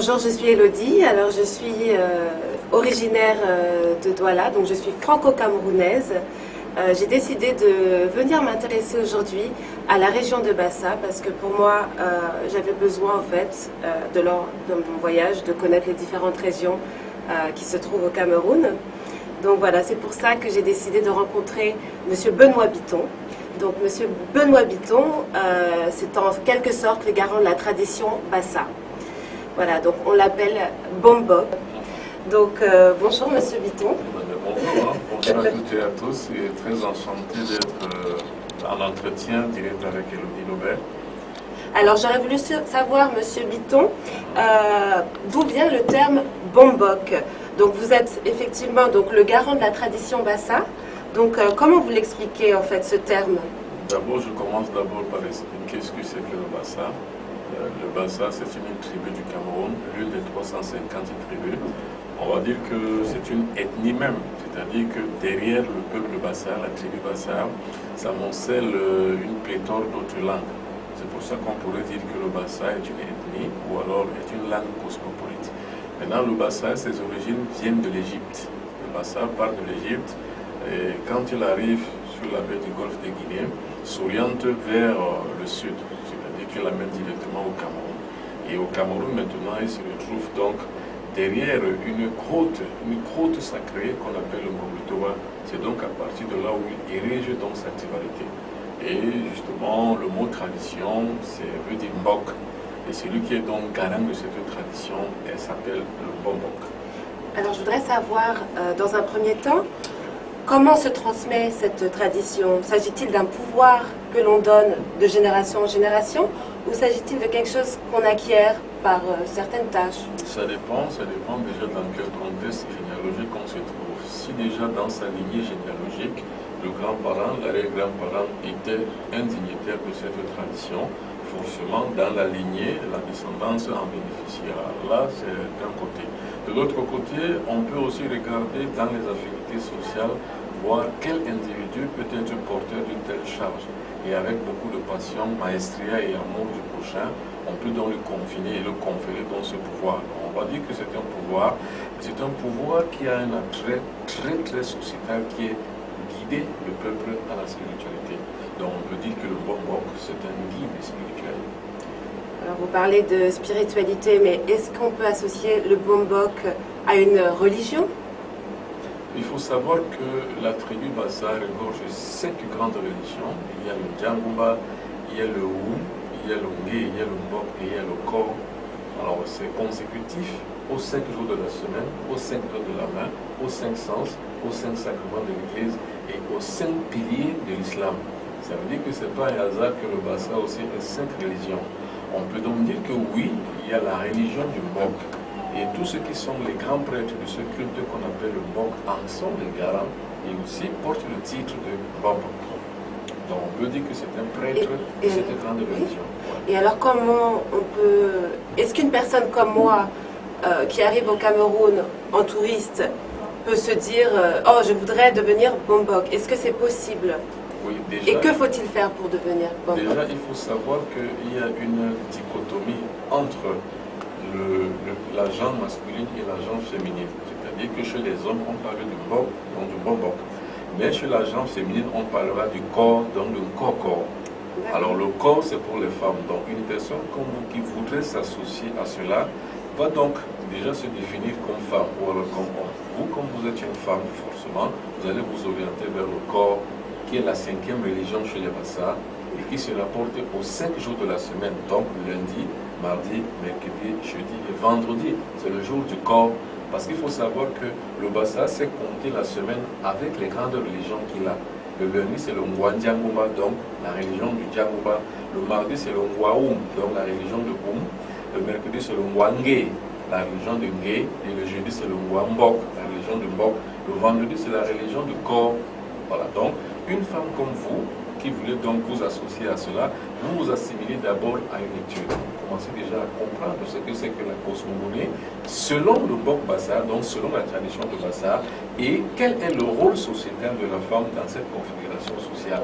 Bonjour, je suis Elodie. Alors, je suis originaire de Douala, donc je suis franco-camerounaise. J'ai décidé de venir m'intéresser aujourd'hui à la région de Bassa parce que pour moi, j'avais besoin en fait, de mon voyage, de connaître les différentes régions qui se trouvent au Cameroun. Donc voilà, c'est pour ça que j'ai décidé de rencontrer Monsieur Benoît Biton. Donc Monsieur Benoît Biton, c'est en quelque sorte le garant de la tradition Bassa. Voilà, donc on l'appelle Bombok. Donc bonjour Monsieur Biton. Bonjour, bonjour à toutes et à tous. Je suis très enchanté d'être en entretien direct avec Elodie Lobert. Alors j'aurais voulu savoir, Monsieur Biton, d'où vient le terme Bombok. Donc vous êtes effectivement donc, le garant de la tradition Bassa. Donc comment vous l'expliquez en fait ce terme? D'abord, je commence par expliquer ce que c'est que le Bassa. Le Bassa, c'est une tribu du Cameroun, l'une des 350 tribus. On va dire que c'est une ethnie même, c'est-à-dire que derrière le peuple Bassa, la tribu Bassa, s'amoncelle une pléthore d'autres langues. C'est pour ça qu'on pourrait dire que le Bassa est une ethnie ou alors est une langue cosmopolite. Maintenant, le Bassa, ses origines viennent de l'Égypte. Le Bassa part de l'Égypte et quand il arrive sur la baie du golfe de Guinée, s'oriente vers le sud, c'est-à-dire qu'il amène directement au Cameroun. Et au Cameroun, maintenant, il se retrouve donc derrière une croûte sacrée qu'on appelle le Mobutoa. C'est donc à partir de là où il érige donc sa rivalité. Et justement, le mot tradition, veut dire Mbok. Et celui qui est donc garant de cette tradition, elle s'appelle le Bombok. Alors je voudrais savoir, dans un premier temps, comment se transmet cette tradition? S'agit-il d'un pouvoir que l'on donne de génération en génération ou s'agit-il de quelque chose qu'on acquiert par certaines tâches? Ça dépend déjà dans quel contexte généalogique on se trouve. Si déjà dans sa lignée généalogique, le grand-parent, l'arrière-grand-parent était un dignitaire de cette tradition, forcément dans la lignée, la descendance en bénéficiera. Là, c'est d'un côté. De l'autre côté, on peut aussi regarder dans les affinités sociales, voir quel individu peut être porteur d'une telle charge. Et avec beaucoup de passion, maestria et amour du prochain, on peut donc le confiner et le conférer dans ce pouvoir. On va dire que c'est un pouvoir qui a un attrait très sociétal qui est guider le peuple à la spiritualité. Donc on peut dire que le Bombok, c'est un guide spirituel. Alors vous parlez de spiritualité, mais est-ce qu'on peut associer le Bombok à une religion? Il faut savoir que la tribu Bassa regorge 5 grandes religions. Il y a le Djangouba, il y a le Oum, il y a le Ngé, il y a le Mbok et il y a le Kor. Alors c'est consécutif aux 5 jours de la semaine, aux 5 doigts de la main, aux 5 sens, aux 5 sacrements de l'Église et aux 5 piliers de l'islam. Ça veut dire que ce n'est pas un hasard que le Bassa aussi est 5 religions. On peut donc dire que oui, il y a la religion du Mbok. Et tous ceux qui sont les grands prêtres de ce culte qu'on appelle le Mbok en sont les garants et aussi portent le titre de Bombok. Donc on peut dire que c'est un prêtre de cette grande religion. Et alors comment on peut... Est-ce qu'une personne comme moi, qui arrive au Cameroun en touriste, peut se dire oh, je voudrais devenir Bombok? Est-ce que c'est possible? Oui, déjà. Et que faut-il faire pour devenir Bombok? Déjà, il faut savoir qu'il y a une dichotomie entre la genre masculine et la genre féminine. C'est-à-dire que chez les hommes, on parle du Mbok, donc du Bombok. Mais chez la genre féminine, on parlera du corps, donc du corps. Alors le corps, c'est pour les femmes. Donc une personne comme vous qui voudrait s'associer à cela, va donc déjà se définir comme femme ou alors comme homme. Vous, comme vous êtes une femme, forcément, vous allez vous orienter vers le corps, qui est la 5e religion chez les Bassa, et qui se rapporte aux 5 jours de la semaine, donc lundi, mardi, mercredi, jeudi et vendredi. C'est le jour du corps. Parce qu'il faut savoir que le Bassa sait compter la semaine avec les grandes religions qu'il a. Le lundi, c'est le Ngwa-Djangouba, donc la religion du Djangouba. Le mardi, c'est le Ngwa-Oum, donc la religion de Oum. Le mercredi, c'est le Ngwa-Ngé, la religion de Ngé. Et le jeudi, c'est le Ngwa-Mbok, la religion de Mbok. Le vendredi, c'est la religion de Kor. Voilà, donc une femme comme vous, qui voulez donc vous associer à cela, vous vous assimilez d'abord à une étude. Vous commencez déjà à comprendre ce que c'est que la cosmogonie, selon le Mbok Bassa, donc selon la tradition de Bassa, et quel est le rôle sociétal de la femme dans cette configuration sociale.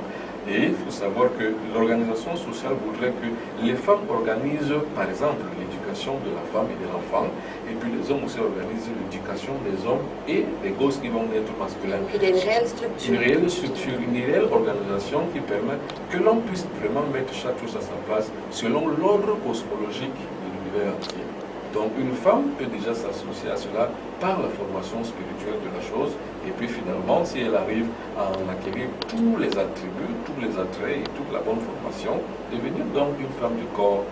Et il faut savoir que l'organisation sociale voudrait que les femmes organisent, par exemple, l'éducation de la femme et de l'enfant, et puis les hommes aussi organisent l'éducation des hommes et des gosses qui vont naître masculins. Il y a une réelle structure. Une réelle structure, une réelle organisation qui permet que l'on puisse vraiment mettre chaque chose à sa place selon l'ordre cosmologique de l'univers entier. Donc une femme peut déjà s'associer à cela par la formation spirituelle de la chose, et puis finalement, si elle arrive à en acquérir tous les attributs, tous les attraits et toute la bonne formation, devenir donc une femme du corps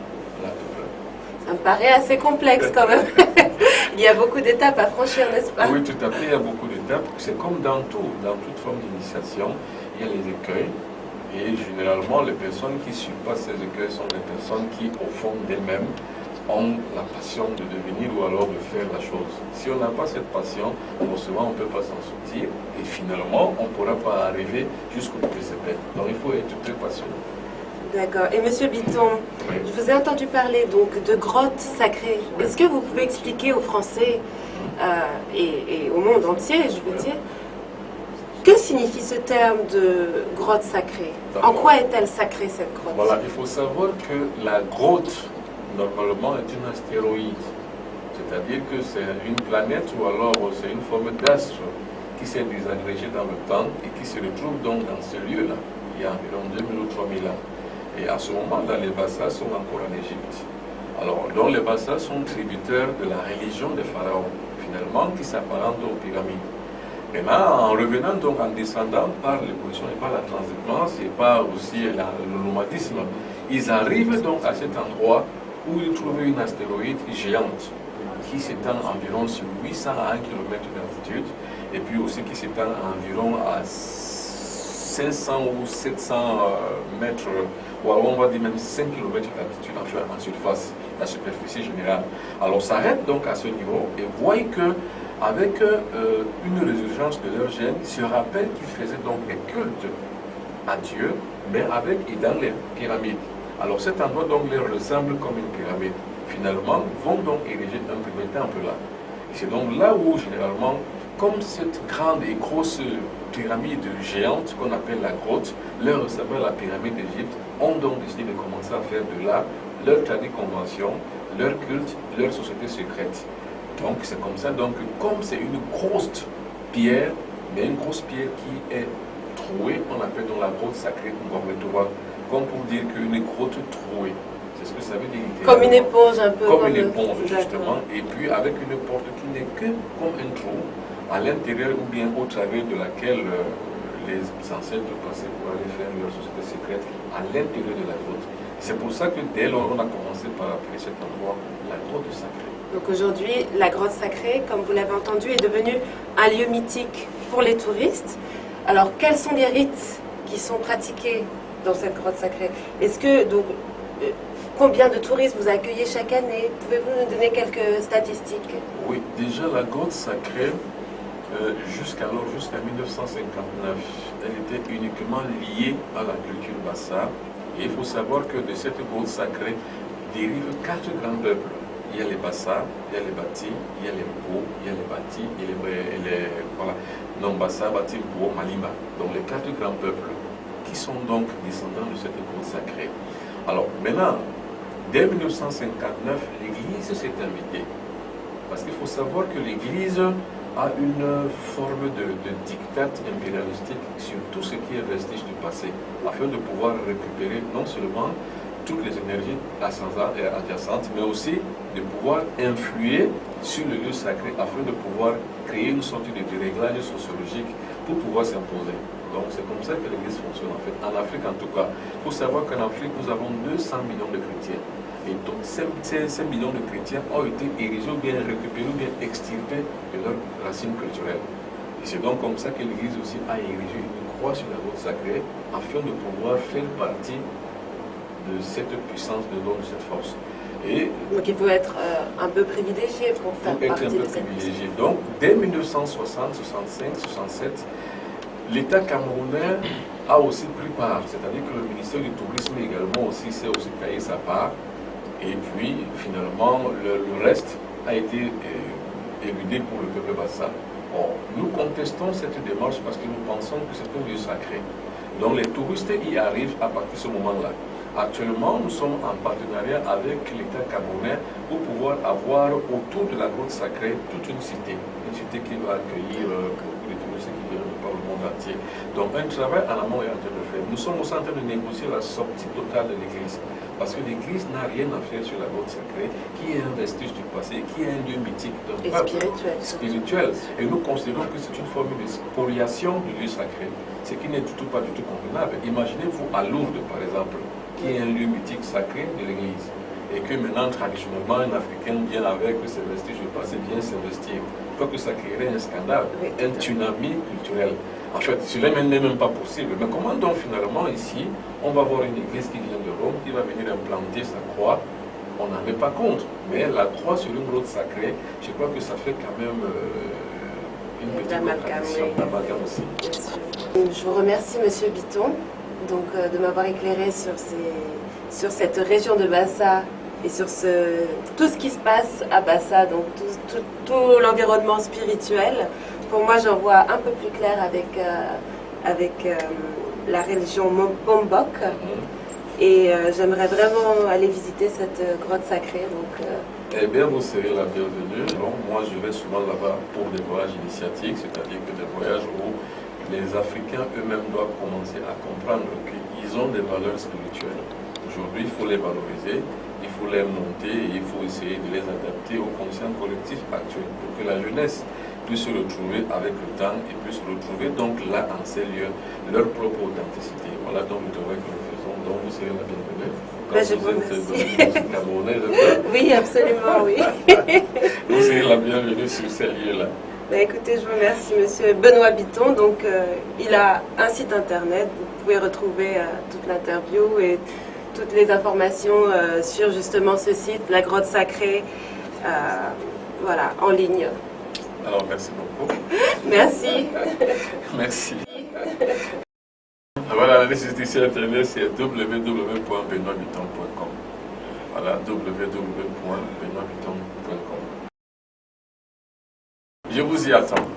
la plus pleine. Ça me paraît assez complexe quand même. Il y a beaucoup d'étapes à franchir, n'est-ce pas? Oui, tout à fait, il y a beaucoup d'étapes. C'est comme dans tout, dans toute forme d'initiation, il y a les écueils. Et généralement, les personnes qui surpassent ces écueils sont des personnes qui, au fond d'elles-mêmes, ont la passion de devenir ou alors de faire la chose. Si on n'a pas cette passion, forcément, on ne peut pas s'en sortir. Et finalement, on ne pourra pas arriver jusqu'au bout de ses peines. Donc, il faut être très passionné. D'accord. Et Monsieur Bitton, Oui. je vous ai entendu parler donc de grottes sacrées. Est-ce que vous pouvez expliquer aux Français et au monde entier, je veux dire, que signifie ce terme de grotte sacrée? En quoi est-elle sacrée, cette grotte? Voilà, il faut savoir que la grotte, normalement, est une astéroïde. C'est-à-dire que c'est une planète ou alors c'est une forme d'astre qui s'est désagrégée dans le temps et qui se retrouve donc dans ce lieu-là, il y a environ 2000 ou 3000 ans. Et à ce moment-là, les Bassas sont encore en Égypte. Alors, donc les Bassas sont tributaires de la religion des pharaons, finalement, qui s'apparente aux pyramides. Maintenant, en revenant donc, en descendant par l'évolution et par la transhumance et par aussi le nomadisme, ils arrivent donc à cet endroit où ils trouvent une astéroïde géante qui s'étend environ sur 800 à 1 km d'altitude et puis aussi qui s'étend environ à 500 ou 700 mètres, ou alors on va dire même 5 km d'altitude enfin, en surface, la superficie générale. Alors s'arrête donc à ce niveau et voient que avec une résurgence de leur gène, se rappellent qu'ils faisaient donc des cultes à Dieu, mais avec et dans les pyramides. Alors cet endroit donc leur ressemble comme une pyramide. Finalement, vont donc ériger un premier temple là. Et c'est donc là où généralement, comme cette grande et grosse pyramide géante qu'on appelle la grotte, leur ressemble à la pyramide d'Égypte, ont donc décidé de commencer à faire de là leur tradition convention, leur culte, leur société secrète. Donc c'est comme ça, donc comme c'est une grosse pierre, mais une grosse pierre qui est trouée, on appelle donc la grotte sacrée Ngorletova, comme pour dire qu'une grotte trouée. C'est ce que ça veut dire. Comme une éponge un peu. Comme une éponge justement, et puis avec une porte qui n'est que comme un trou, à l'intérieur ou bien au travers de laquelle les ancêtres passaient pour aller faire leur société secrète à l'intérieur de la grotte. C'est pour ça que dès lors on a commencé par appeler cet endroit la grotte sacrée. Donc aujourd'hui, la grotte sacrée, comme vous l'avez entendu, est devenue un lieu mythique pour les touristes. Alors, quels sont les rites qui sont pratiqués dans cette grotte sacrée? Est-ce que, donc, combien de touristes vous accueillez chaque année? Pouvez-vous nous donner quelques statistiques? Oui, déjà la grotte sacrée, jusqu'à 1959, elle était uniquement liée à la culture bassa. Et il faut savoir que de cette grotte sacrée dérivent 4 grands peuples. Il y a les Bassa, il y a les Bati, il y a les Mbo, il y a les Bati et les voilà, non Bassa, Bati, Mbo, Malima. Donc les 4 grands peuples qui sont donc descendants de cette grotte sacrée. Alors maintenant, dès 1959, l'Église s'est invitée. Parce qu'il faut savoir que l'Église a une forme de diktat impérialistique sur tout ce qui est vestige du passé, afin de pouvoir récupérer non seulement toutes les énergies adjacentes, mais aussi de pouvoir influer sur le lieu sacré afin de pouvoir créer une sorte de réglage sociologique pour pouvoir s'imposer. Donc c'est comme ça que l'Église fonctionne en fait. En Afrique en tout cas, il faut savoir qu'en Afrique nous avons 200 millions de chrétiens. Et donc ces millions de chrétiens ont été érigés ou bien récupérés ou bien extirpés de leurs racines culturelles. Et c'est donc comme ça que l'Église aussi a érigé une croix sur la grotte sacrée afin de pouvoir faire partie de cette puissance, de cette force. Et donc il faut être un peu privilégié pour faire partie de cette privilégié. Donc dès 1960, 65, 67, l'État camerounais a aussi pris part, c'est-à-dire que le ministère du Tourisme également aussi s'est aussi payé sa part. Et puis finalement le reste a été évidé pour le peuple bassa. Bon, nous contestons cette démarche parce que nous pensons que c'est un lieu sacré. Donc les touristes y arrivent à partir de ce moment-là. Actuellement, nous sommes en partenariat avec l'État camerounais pour pouvoir avoir autour de la grotte sacrée toute une cité qui va accueillir beaucoup de touristes qui viennent par le monde entier. Donc un travail en amont est en train de faire. Nous sommes aussi en train de négocier la sortie totale de l'église. Parce que l'église n'a rien à faire sur la grotte sacrée, qui est un vestige du passé, qui est un lieu mythique d'un peuple spirituel. Et nous considérons que c'est une forme de spoliation du lieu sacré, ce qui n'est pas du tout convenable. Imaginez-vous à Lourdes, par exemple, qui est un lieu mythique sacré de l'église. Et que maintenant, traditionnellement, un Africain vient avec ses vestiges du passé, vient s'investir. Je crois que ça créerait un scandale, un tsunami culturel. En fait, cela n'est même pas possible. Mais comment donc finalement ici, on va voir une église qui vient de Rome, qui va venir implanter sa croix? On n'en est pas contre. Mais la croix sur une grotte sacrée, je crois que ça fait quand même une petite contradiction d'amalgame aussi. Je vous remercie, Monsieur Bitton, donc, de m'avoir éclairé sur cette région de Bassa et sur tout ce qui se passe à Bassa, donc tout l'environnement spirituel. Pour moi, j'en vois un peu plus clair avec la religion Bombok. Et j'aimerais vraiment aller visiter cette grotte sacrée. Donc, Eh bien, vous serez la bienvenue. Donc, moi, je vais souvent là-bas pour des voyages initiatiques, c'est-à-dire que des voyages où les Africains eux-mêmes doivent commencer à comprendre qu'ils ont des valeurs spirituelles. Aujourd'hui, il faut les valoriser, il faut les monter et il faut essayer de les adapter aux consciences collectives actuelles pour que la jeunesse puisse se retrouver avec le temps et puisse retrouver donc là, en ces lieux, leur propre authenticité. Voilà donc le travail que nous faisons. Donc, vous serez la bienvenue. Je vous remercie. Camerounaise, oui, absolument, oui. Vous serez la bienvenue sur ces lieux-là. Écoutez, je vous remercie, Monsieur Benoît Bitton. Donc, il a un site internet. Vous pouvez retrouver toute l'interview et toutes les informations sur justement ce site, la grotte sacrée, voilà, en ligne. Alors, merci beaucoup. Merci. Merci. Voilà, la nécessité sur Internet, c'est www.benoitbitton.com. Voilà, www.benoitbitton.com. Je vous y attends.